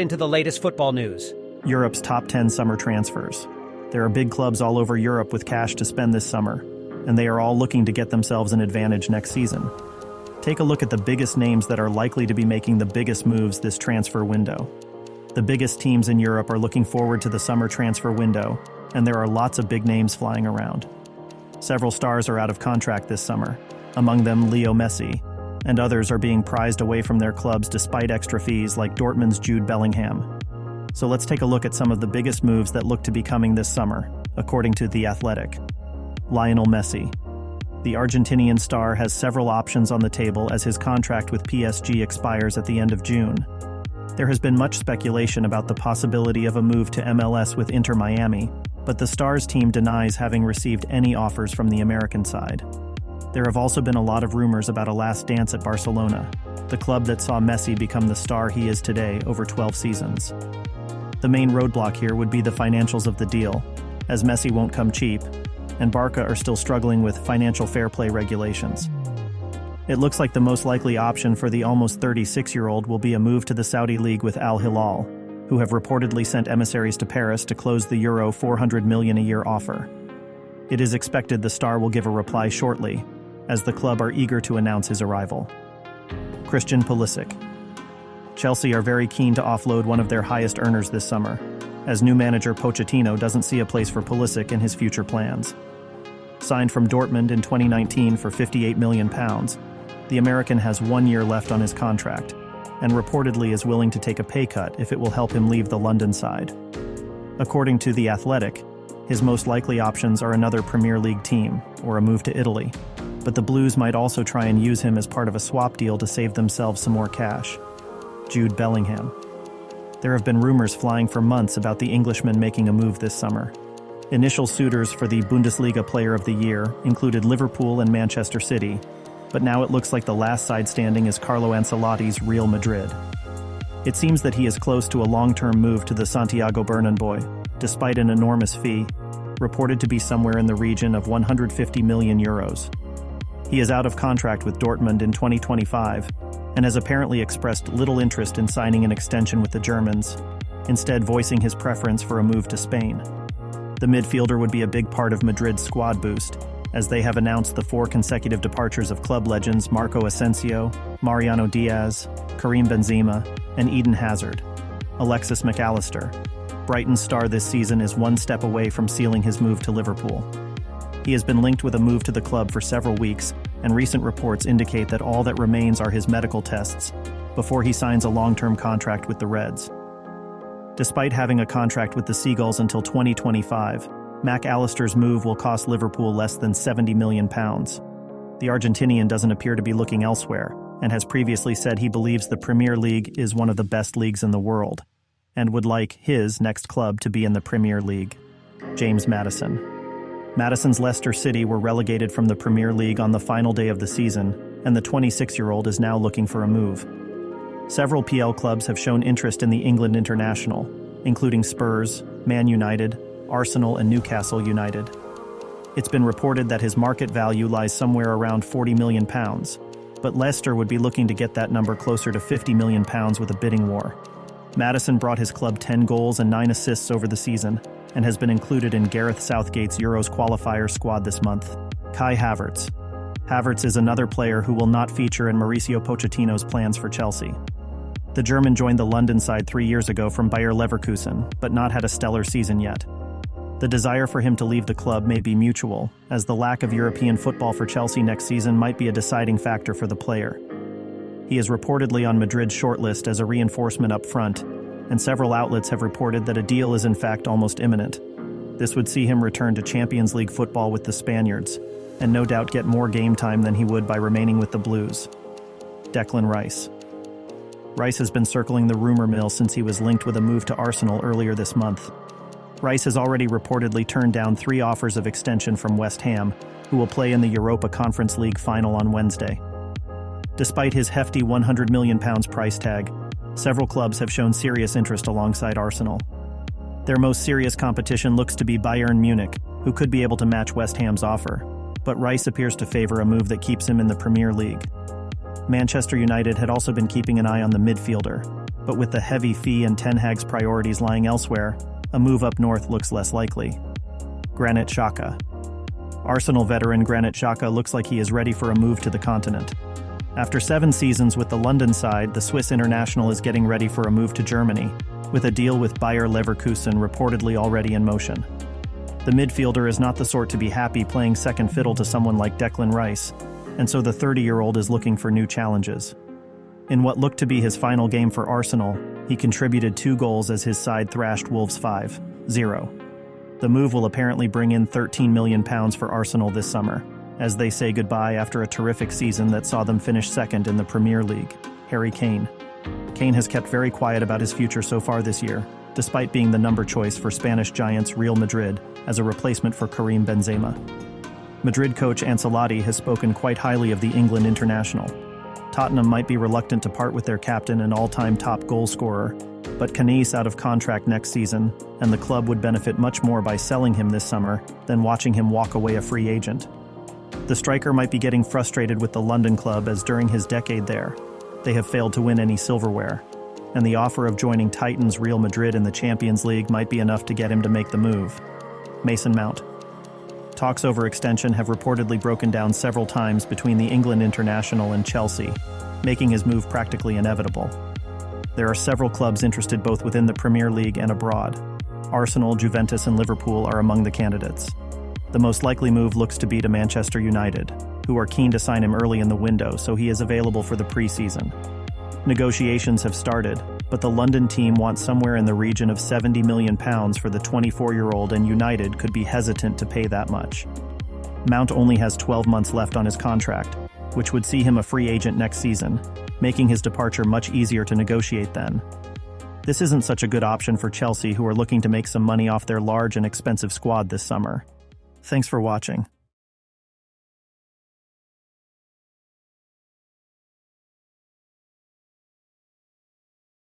Into the latest football news. Europe's top 10 summer transfers. There are big clubs all over Europe with cash to spend this summer, and they are all looking to get themselves an advantage next season. Take a look at the biggest names that are likely to be making the biggest moves this transfer window. The biggest teams in Europe are looking forward to the summer transfer window, and there are lots of big names flying around. Several stars are out of contract this summer, among them Leo Messi, and others are being prized away from their clubs despite extra fees like Dortmund's Jude Bellingham. So let's take a look at some of the biggest moves that look to be coming this summer, according to The Athletic. Lionel Messi. The Argentinian star has several options on the table as his contract with PSG expires at the end of June. There has been much speculation about the possibility of a move to MLS with Inter Miami, but the Stars team denies having received any offers from the American side. There have also been a lot of rumors about a last dance at Barcelona, the club that saw Messi become the star he is today over 12 seasons. The main roadblock here would be the financials of the deal, as Messi won't come cheap, and Barca are still struggling with financial fair play regulations. It looks like the most likely option for the almost 36-year-old will be a move to the Saudi League with Al Hilal, who have reportedly sent emissaries to Paris to close the Euro 400 million a year offer. It is expected the star will give a reply shortly, as the club are eager to announce his arrival. Christian Pulisic. Chelsea are very keen to offload one of their highest earners this summer, as new manager Pochettino doesn't see a place for Pulisic in his future plans. Signed from Dortmund in 2019 for £58 million, the American has 1 year left on his contract, and reportedly is willing to take a pay cut if it will help him leave the London side. According to The Athletic, his most likely options are another Premier League team or a move to Italy, but the Blues might also try and use him as part of a swap deal to save themselves some more cash. Jude Bellingham. There have been rumors flying for months about the Englishman making a move this summer. Initial suitors for the Bundesliga Player of the Year included Liverpool and Manchester City, but now it looks like the last side standing is Carlo Ancelotti's Real Madrid. It seems that he is close to a long-term move to the Santiago Bernabeu, despite an enormous fee, reported to be somewhere in the region of €150 million. He is out of contract with Dortmund in 2025, and has apparently expressed little interest in signing an extension with the Germans, instead voicing his preference for a move to Spain. The midfielder would be a big part of Madrid's squad boost, as they have announced the 4 consecutive departures of club legends Marco Asensio, Mariano Diaz, Karim Benzema, and Eden Hazard. Alexis McAllister, Brighton's star this season, is one step away from sealing his move to Liverpool. He has been linked with a move to the club for several weeks, and recent reports indicate that all that remains are his medical tests before he signs a long-term contract with the Reds. Despite having a contract with the Seagulls until 2025, McAllister's move will cost Liverpool less than £70 million. The Argentinian doesn't appear to be looking elsewhere, and has previously said he believes the Premier League is one of the best leagues in the world, and would like his next club to be in the Premier League. James Maddison. Maddison's Leicester City were relegated from the Premier League on the final day of the season, and the 26-year-old is now looking for a move. Several PL clubs have shown interest in the England international, including Spurs, Man United, Arsenal, and Newcastle United. It's been reported that his market value lies somewhere around £40 million, but Leicester would be looking to get that number closer to £50 million with a bidding war. Maddison brought his club 10 goals and 9 assists over the season, and has been included in Gareth Southgate's Euros qualifier squad this month. Kai Havertz. Havertz is another player who will not feature in Mauricio Pochettino's plans for Chelsea. The German joined the London side 3 years ago from Bayer Leverkusen, but not had a stellar season yet. The desire for him to leave the club may be mutual, as the lack of European football for Chelsea next season might be a deciding factor for the player. He is reportedly on Madrid's shortlist as a reinforcement up front, and several outlets have reported that a deal is in fact almost imminent. This would see him return to Champions League football with the Spaniards, and no doubt get more game time than he would by remaining with the Blues. Declan Rice. Rice has been circling the rumor mill since he was linked with a move to Arsenal earlier this month. Rice has already reportedly turned down 3 offers of extension from West Ham, who will play in the Europa Conference League final on Wednesday. Despite his hefty £100 million price tag, several clubs have shown serious interest alongside Arsenal. Their most serious competition looks to be Bayern Munich, who could be able to match West Ham's offer, but Rice appears to favor a move that keeps him in the Premier League. Manchester United had also been keeping an eye on the midfielder, But with the heavy fee and Ten Hag's priorities lying elsewhere, a move up north looks less likely. Granit Xhaka. Arsenal veteran Granit Xhaka looks like he is ready for a move to the continent. After 7 seasons with the London side, the Swiss international is getting ready for a move to Germany, with a deal with Bayer Leverkusen reportedly already in motion. The midfielder is not the sort to be happy playing second fiddle to someone like Declan Rice, and so the 30-year-old is looking for new challenges. In what looked to be his final game for Arsenal, he contributed 2 goals as his side thrashed Wolves 5-0. The move will apparently bring in £13 million for Arsenal this summer, as they say goodbye after a terrific season that saw them finish second in the Premier League. Harry Kane. Kane has kept very quiet about his future so far this year, despite being the number choice for Spanish giants Real Madrid as a replacement for Karim Benzema. Madrid coach Ancelotti has spoken quite highly of the England international. Tottenham might be reluctant to part with their captain and all-time top goal scorer, but Kane's out of contract next season, and the club would benefit much more by selling him this summer than watching him walk away a free agent. The striker might be getting frustrated with the London club as during his decade there, they have failed to win any silverware, and the offer of joining Titans Real Madrid in the Champions League might be enough to get him to make the move. Mason Mount. Talks over extension have reportedly broken down several times between the England international and Chelsea, making his move practically inevitable. There are several clubs interested both within the Premier League and abroad. Arsenal, Juventus, and Liverpool are among the candidates. The most likely move looks to be to Manchester United, who are keen to sign him early in the window so he is available for the pre-season. Negotiations have started, but the London team wants somewhere in the region of £70 million for the 24-year-old, and United could be hesitant to pay that much. Mount only has 12 months left on his contract, which would see him a free agent next season, making his departure much easier to negotiate then. This isn't such a good option for Chelsea, who are looking to make some money off their large and expensive squad this summer. Thanks for watching.